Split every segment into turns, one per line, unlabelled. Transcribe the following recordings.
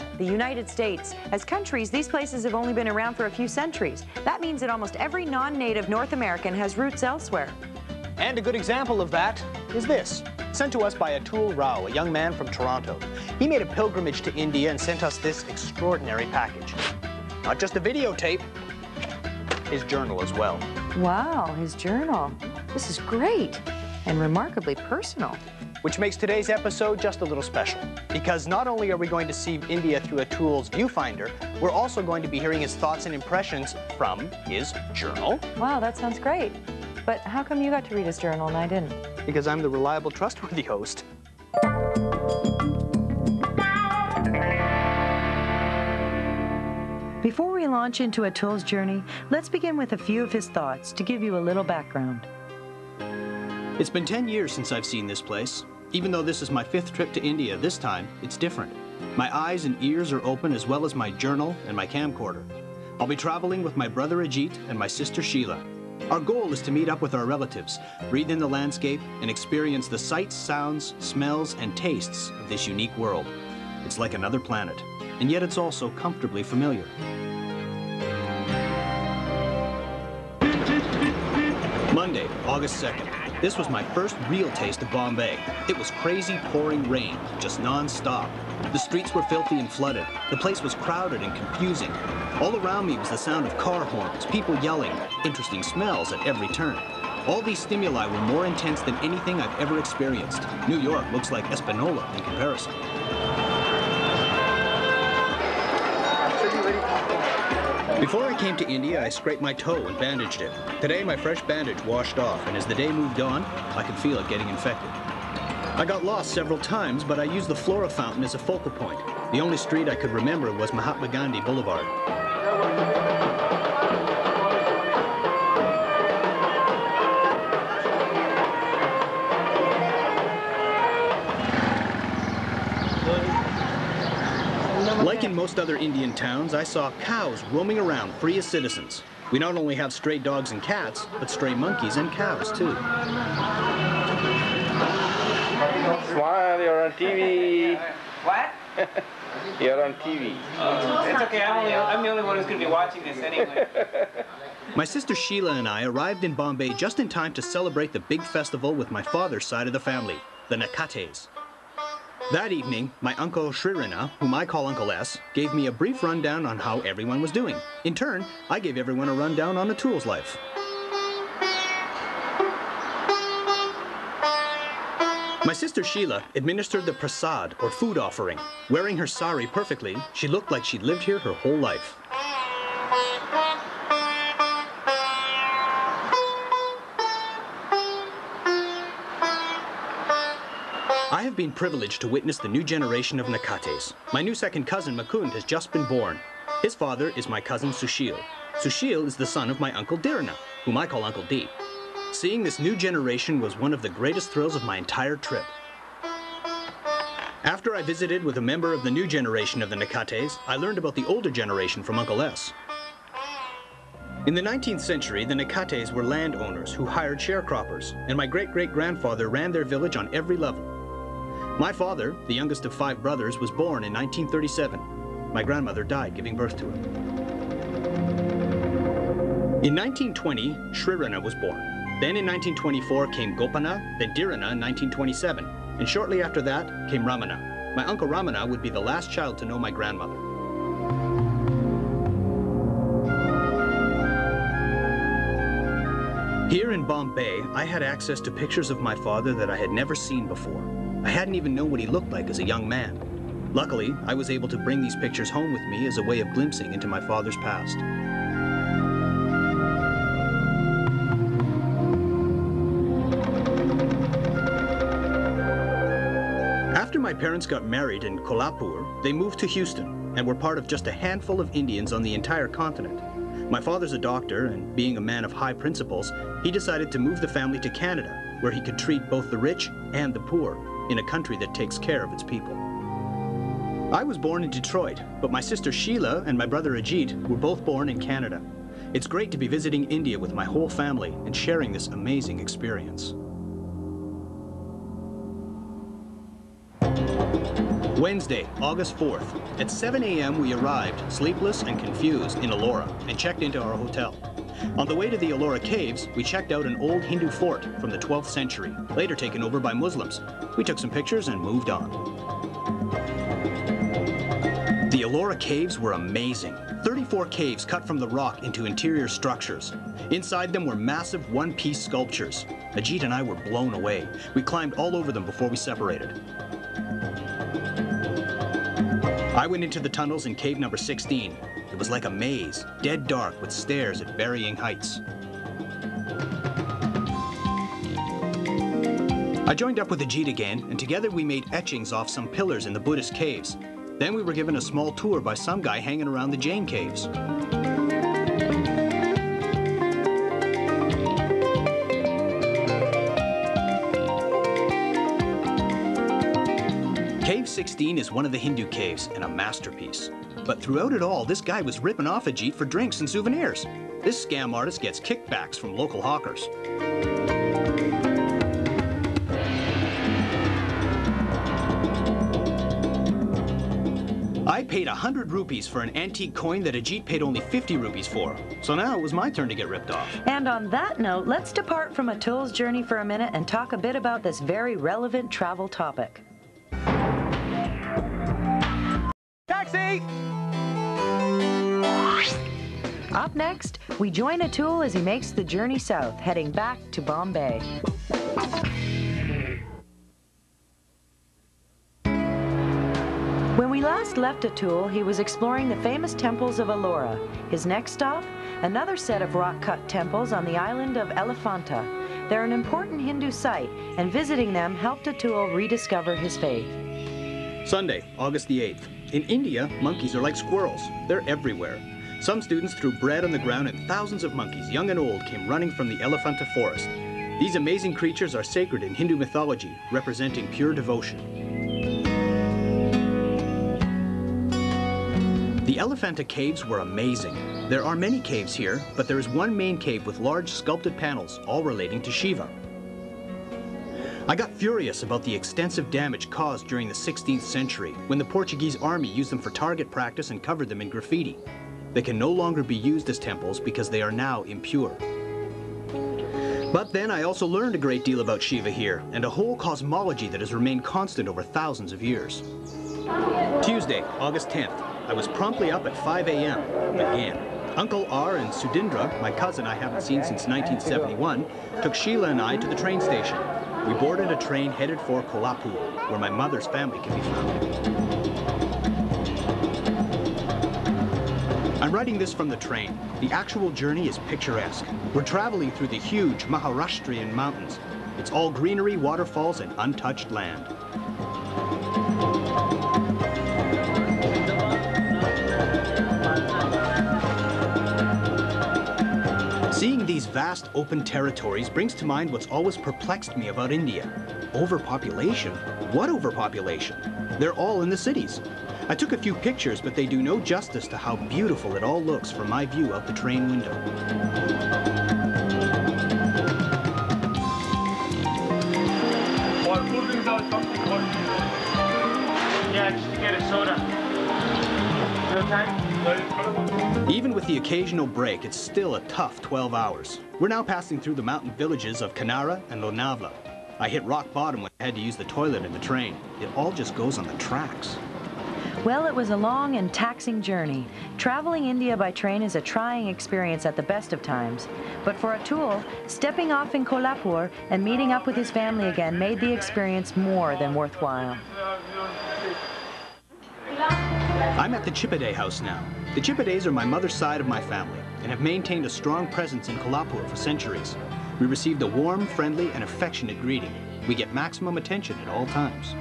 India, the United States. As countries, these places have only been around for a few centuries. That means that almost every non-native North American has roots elsewhere.
And a good example of that is this, sent to us by Atul Rao, a young man from Toronto. He made a pilgrimage to India and sent us this extraordinary package. Not just a videotape, his journal as well.
Wow, his journal. This is great and remarkably personal.
Which makes today's episode just a little special, because not only are we going to see India through Atul's viewfinder, we're also going to be hearing his thoughts and impressions from his journal.
Wow, that sounds great. But how come you got to read his journal and I didn't?
Because I'm the reliable, trustworthy host.
Before we launch into Atul's journey, let's begin with a few of his thoughts to give you a little background.
It's been 10 years since I've seen this place. Even though this is my 5th trip to India this time, it's different. My eyes and ears are open, as well as my journal and my camcorder. I'll be traveling with my brother Ajit and my sister Sheila. Our goal is to meet up with our relatives, breathe in the landscape, and experience the sights, sounds, smells, and tastes of this unique world. It's like another planet, and yet it's also comfortably familiar. Monday, August 2nd. This was my first real taste of Bombay. It was crazy pouring rain, just non-stop. The streets were filthy and flooded. The place was crowded and confusing. All around me was the sound of car horns, people yelling, interesting smells at every turn. All these stimuli were more intense than anything I've ever experienced. New York looks like Espanola in comparison. Before I came to India, I scraped my toe and bandaged it. Today, my fresh bandage washed off, and as the day moved on, I could feel it getting infected. I got lost several times, but I used the Flora fountain as a focal point. The only street I could remember was Mahatma Gandhi Boulevard. Like in most other Indian towns, I saw cows roaming around free as citizens. We not only have stray dogs and cats, but stray monkeys and cows too.
Smile, you're on TV.
What?
You're on TV.
It's okay, I'm the only one who's going to be watching this anyway.
My sister Sheila and I arrived in Bombay just in time to celebrate the big festival with my father's side of the family, the Nakates. That evening, my uncle Shrirana, whom I call Uncle S, gave me a brief rundown on how everyone was doing. In turn, I gave everyone a rundown on Atul's life. My sister Sheila administered the prasad, or food offering. Wearing her sari perfectly, she looked like she'd lived here her whole life. I have been privileged to witness the new generation of Nakates. My new second cousin, Mukund, has just been born. His father is my cousin Sushil. Sushil is the son of my uncle Dirna, whom I call Uncle D. Seeing this new generation was one of the greatest thrills of my entire trip. After I visited with a member of the new generation of the Nakates, I learned about the older generation from Uncle S. In the 19th century, the Nakates were landowners who hired sharecroppers, and my great-great-grandfather ran their village on every level. My father, the youngest of 5 brothers, was born in 1937. My grandmother died giving birth to him. In 1920, Shrirana was born. Then in 1924 came Gopana, then Dirana in 1927. And shortly after that came Ramana. My uncle Ramana would be the last child to know my grandmother. Here in Bombay, I had access to pictures of my father that I had never seen before. I hadn't even known what he looked like as a young man. Luckily, I was able to bring these pictures home with me as a way of glimpsing into my father's past. After my parents got married in Kolhapur, they moved to Houston and were part of just a handful of Indians on the entire continent. My father's a doctor, and being a man of high principles, he decided to move the family to Canada, where he could treat both the rich and the poor, in a country that takes care of its people. I was born in Detroit, but my sister Sheila and my brother Ajit were both born in Canada. It's great to be visiting India with my whole family and sharing this amazing experience. Wednesday, August 4th. At 7 a.m. we arrived, sleepless and confused, in Ellora and checked into our hotel. On the way to the Ellora Caves, we checked out an old Hindu fort from the 12th century, later taken over by Muslims. We took some pictures and moved on. The Ellora Caves were amazing. 34 caves cut from the rock into interior structures. Inside them were massive one-piece sculptures. Ajit and I were blown away. We climbed all over them before we separated. I went into the tunnels in cave number 16. It was like a maze, dead dark with stairs at varying heights. I joined up with Ajit again, and together we made etchings off some pillars in the Buddhist caves. Then we were given a small tour by some guy hanging around the Jain caves. Cave 16 is one of the Hindu caves and a masterpiece. But throughout it all, this guy was ripping off Ajit for drinks and souvenirs. This scam artist gets kickbacks from local hawkers. I paid 100 rupees for an antique coin that Ajit paid only 50 rupees for. So now it was my turn to get ripped off.
And on that note, let's depart from Atul's journey for a minute and talk a bit about this very relevant travel topic.
Taxi!
Up next, we join Atul as he makes the journey south, heading back to Bombay. When we last left Atul, he was exploring the famous temples of Ellora. His next stop, another set of rock-cut temples on the island of Elephanta. They're an important Hindu site, and visiting them helped Atul rediscover his faith.
Sunday, August the 8th. In India, monkeys are like squirrels. They're everywhere. Some students threw bread on the ground and thousands of monkeys, young and old, came running from the Elephanta forest. These amazing creatures are sacred in Hindu mythology, representing pure devotion. The Elephanta caves were amazing. There are many caves here, but there is one main cave with large sculpted panels, all relating to Shiva. I got furious about the extensive damage caused during the 16th century when the Portuguese army used them for target practice and covered them in graffiti. They can no longer be used as temples because they are now impure. But then I also learned a great deal about Shiva here and a whole cosmology that has remained constant over thousands of years. Tuesday, August 10th. I was promptly up at 5 a.m. again. Uncle R and Sudindra, my cousin I haven't seen since 1971, took Sheila and I to the train station. We boarded a train headed for Kolhapur, where my mother's family can be found. I'm writing this from the train. The actual journey is picturesque. We're traveling through the huge Maharashtrian mountains. It's all greenery, waterfalls, and untouched land. Seeing these vast open territories brings to mind what's always perplexed me about India. Overpopulation? What overpopulation? They're all in the cities. I took a few pictures, but they do no justice to how beautiful it all looks from my view out the train window.
Yeah, just get a soda. No time?
Even with the occasional break, it's still a tough 12 hours. We're now passing through the mountain villages of Kanara and Lonavala. I hit rock bottom when I had to use the toilet in the train. It all just goes on the tracks.
Well, it was a long and taxing journey. Traveling India by train is a trying experience at the best of times. But for Atul, stepping off in Kolhapur and meeting up with his family again made the experience more than worthwhile.
I'm at the Chipade house now. The Chipades are my mother's side of my family and have maintained a strong presence in Kolhapur for centuries. We received a warm, friendly, and affectionate greeting. We get maximum attention at all times.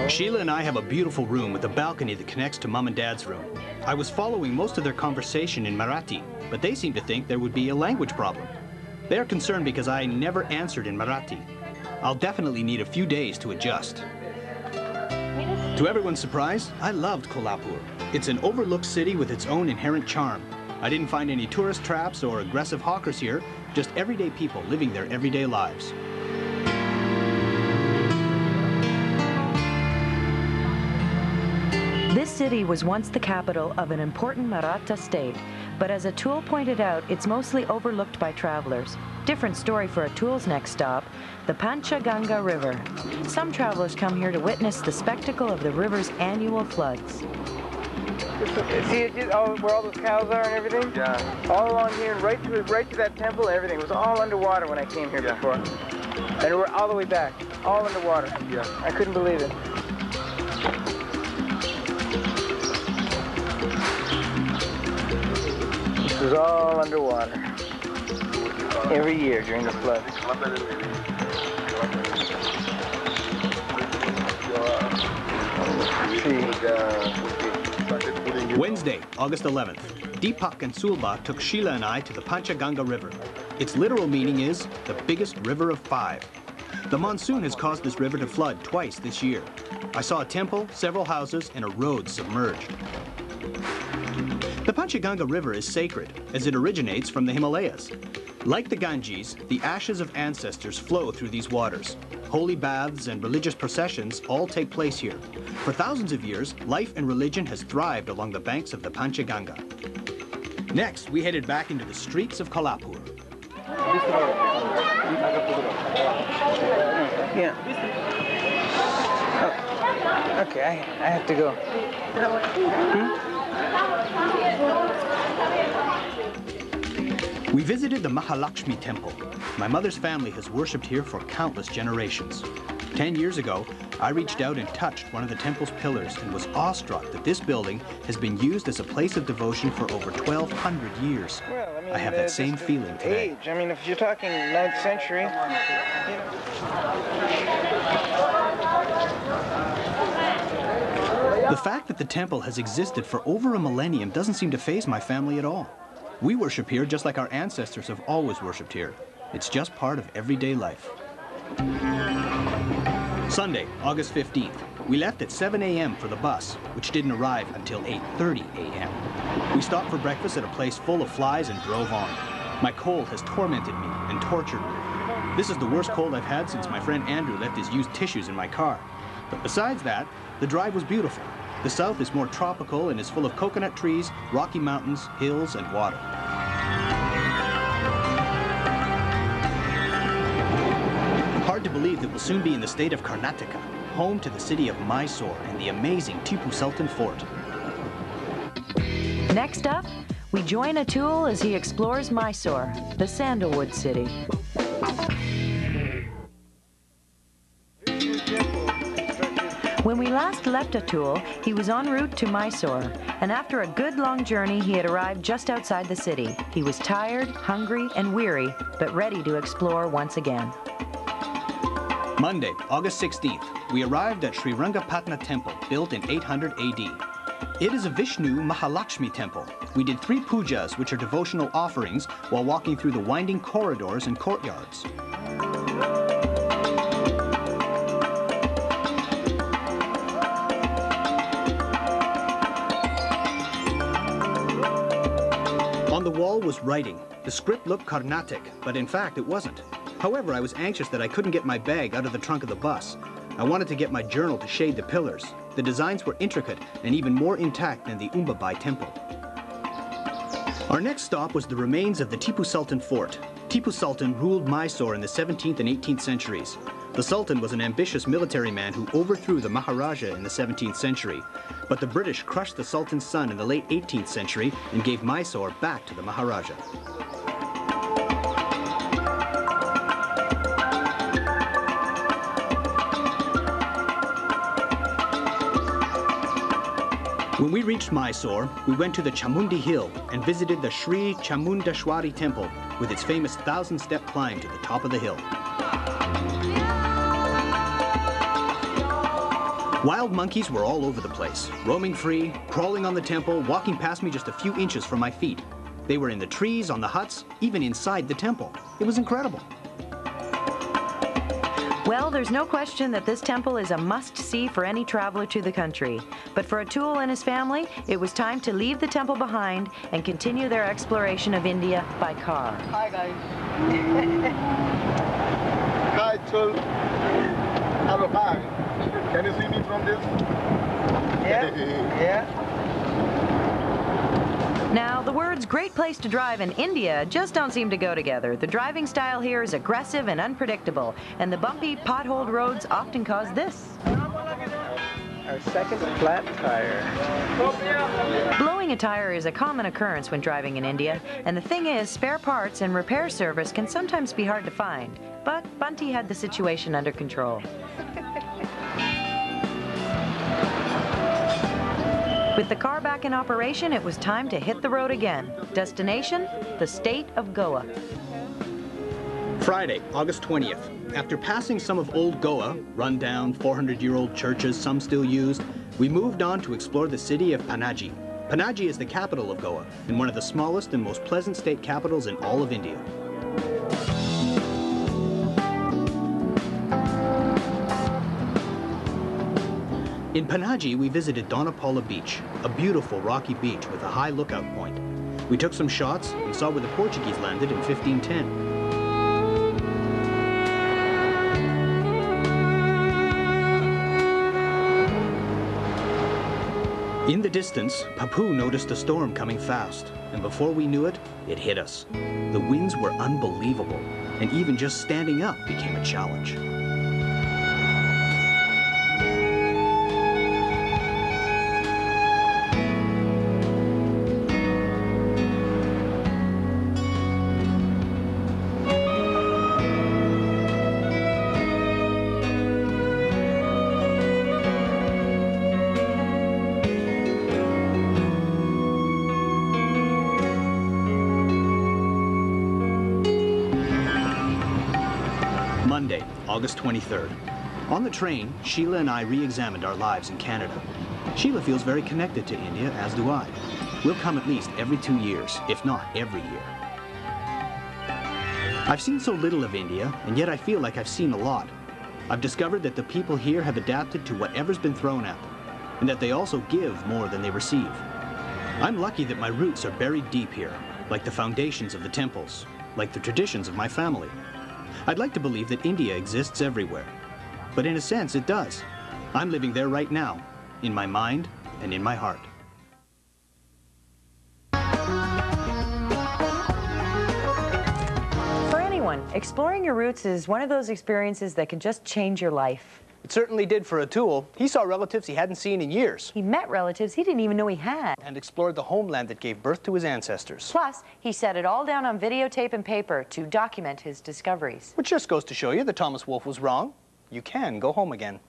Sheila and I have a beautiful room with a balcony that connects to Mom and Dad's room. I was following most of their conversation in Marathi, but they seem to think there would be a language problem. They are concerned because I never answered in Marathi. I'll definitely need a few days to adjust. To everyone's surprise, I loved Kolhapur. It's an overlooked city with its own inherent charm. I didn't find any tourist traps or aggressive hawkers here, just everyday people living their everyday lives.
city was once the capital of an important Maratha state, but as Atul pointed out, it's mostly overlooked by travelers. Different story for Atul's next stop, the Panchaganga River. Some travelers come here to witness the spectacle of the river's annual floods.
See where all those cows are and everything?
Yeah.
All along here, and right to that temple and everything. It was all underwater when I came here before. And we're all the way back, all underwater.
Yeah.
I couldn't believe it. This was all underwater. Every year during the flood.
Wednesday, August 11th. Deepak and Sulba took Sheila and I to the Panchaganga River. Its literal meaning is the biggest river of 5. The monsoon has caused this river to flood twice this year. I saw a temple, several houses, and a road submerged. The Panchaganga River is sacred, as it originates from the Himalayas. Like the Ganges, the ashes of ancestors flow through these waters. Holy baths and religious processions all take place here. For thousands of years, life and religion has thrived along the banks of the Panchaganga. Next, we headed back into the streets of Kolhapur.
Yeah. Oh. Okay, I have to go.
We visited the Mahalakshmi temple. My mother's family has worshipped here for countless generations. 10 years ago, I reached out and touched one of the temple's pillars and was awestruck that this building has been used as a place of devotion for over 1,200 years.
Well,
I have that same feeling today.
Age. I mean, if you're talking 9th century,
The fact that the temple has existed for over a millennium doesn't seem to faze my family at all. We worship here just like our ancestors have always worshipped here. It's just part of everyday life. Sunday, August 15th. We left at 7 a.m. for the bus, which didn't arrive until 8:30 a.m. We stopped for breakfast at a place full of flies and drove on. My cold has tormented me and tortured me. This is the worst cold I've had since my friend Andrew left his used tissues in my car. But besides that, the drive was beautiful. The south is more tropical and is full of coconut trees, rocky mountains, hills, and water. Hard to believe that we'll soon be in the state of Karnataka, home to the city of Mysore and the amazing Tipu Sultan Fort.
Next up, we join Atul as he explores Mysore, the sandalwood city. When we last left Atul, he was en route to Mysore, and after a good long journey, he had arrived just outside the city. He was tired, hungry, and weary, but ready to explore once again.
Monday, August 16th, we arrived at Sri Rangapatna Temple, built in 800 AD. It is a Vishnu Mahalakshmi temple. We did 3 pujas, which are devotional offerings, while walking through the winding corridors and courtyards. On the wall was writing. The script looked Carnatic, but in fact it wasn't. However, I was anxious that I couldn't get my bag out of the trunk of the bus. I wanted to get my journal to shade the pillars. The designs were intricate and even more intact than the Umbabai temple. Our next stop was the remains of the Tipu Sultan Fort. Tipu Sultan ruled Mysore in the 17th and 18th centuries. The Sultan was an ambitious military man who overthrew the Maharaja in the 17th century. But the British crushed the Sultan's son in the late 18th century and gave Mysore back to the Maharaja. When we reached Mysore, we went to the Chamundi Hill and visited the Sri Chamundeshwari Temple with its famous 1,000-step climb to the top of the hill. Wild monkeys were all over the place, roaming free, crawling on the temple, walking past me just a few inches from my feet. They were in the trees, on the huts, even inside the temple. It was incredible.
Well, there's no question that this temple is a must-see for any traveler to the country. But for Atul and his family, it was time to leave the temple behind and continue their exploration of India by car.
Hi, guys. Hi, Atul. Hello, hi. Can you see me from this?
Yeah, yeah.
Now, the words great place to drive in India just don't seem to go together. The driving style here is aggressive and unpredictable, and the bumpy, potholed roads often cause this.
Our second flat tire.
Blowing a tire is a common occurrence when driving in India, and the thing is, spare parts and repair service can sometimes be hard to find. But Bunty had the situation under control. With the car back in operation, it was time to hit the road again. Destination, the state of Goa.
Friday, August 20th. After passing some of old Goa, run-down 400-year-old churches, some still used, we moved on to explore the city of Panaji. Panaji is the capital of Goa, and one of the smallest and most pleasant state capitals in all of India. In Panaji, we visited Donapala Beach, a beautiful rocky beach with a high lookout point. We took some shots and saw where the Portuguese landed in 1510. In the distance, Papu noticed a storm coming fast, and before we knew it, it hit us. The winds were unbelievable, and even just standing up became a challenge. Monday, August 23rd. On the train, Sheila and I re-examined our lives in Canada. Sheila feels very connected to India, as do I. We'll come at least every 2 years, if not every year. I've seen so little of India, and yet I feel like I've seen a lot. I've discovered that the people here have adapted to whatever's been thrown at them, and that they also give more than they receive. I'm lucky that my roots are buried deep here, like the foundations of the temples, like the traditions of my family. I'd like to believe that India exists everywhere, but in a sense it does. I'm living there right now, in my mind and in my heart.
For anyone, exploring your roots is one of those experiences that can just change your life.
It certainly did for Atul. He saw relatives he hadn't seen in years.
He met relatives he didn't even know he had.
And explored the homeland that gave birth to his ancestors.
Plus, he set it all down on videotape and paper to document his discoveries.
Which just goes to show you that Thomas Wolfe was wrong. You can go home again.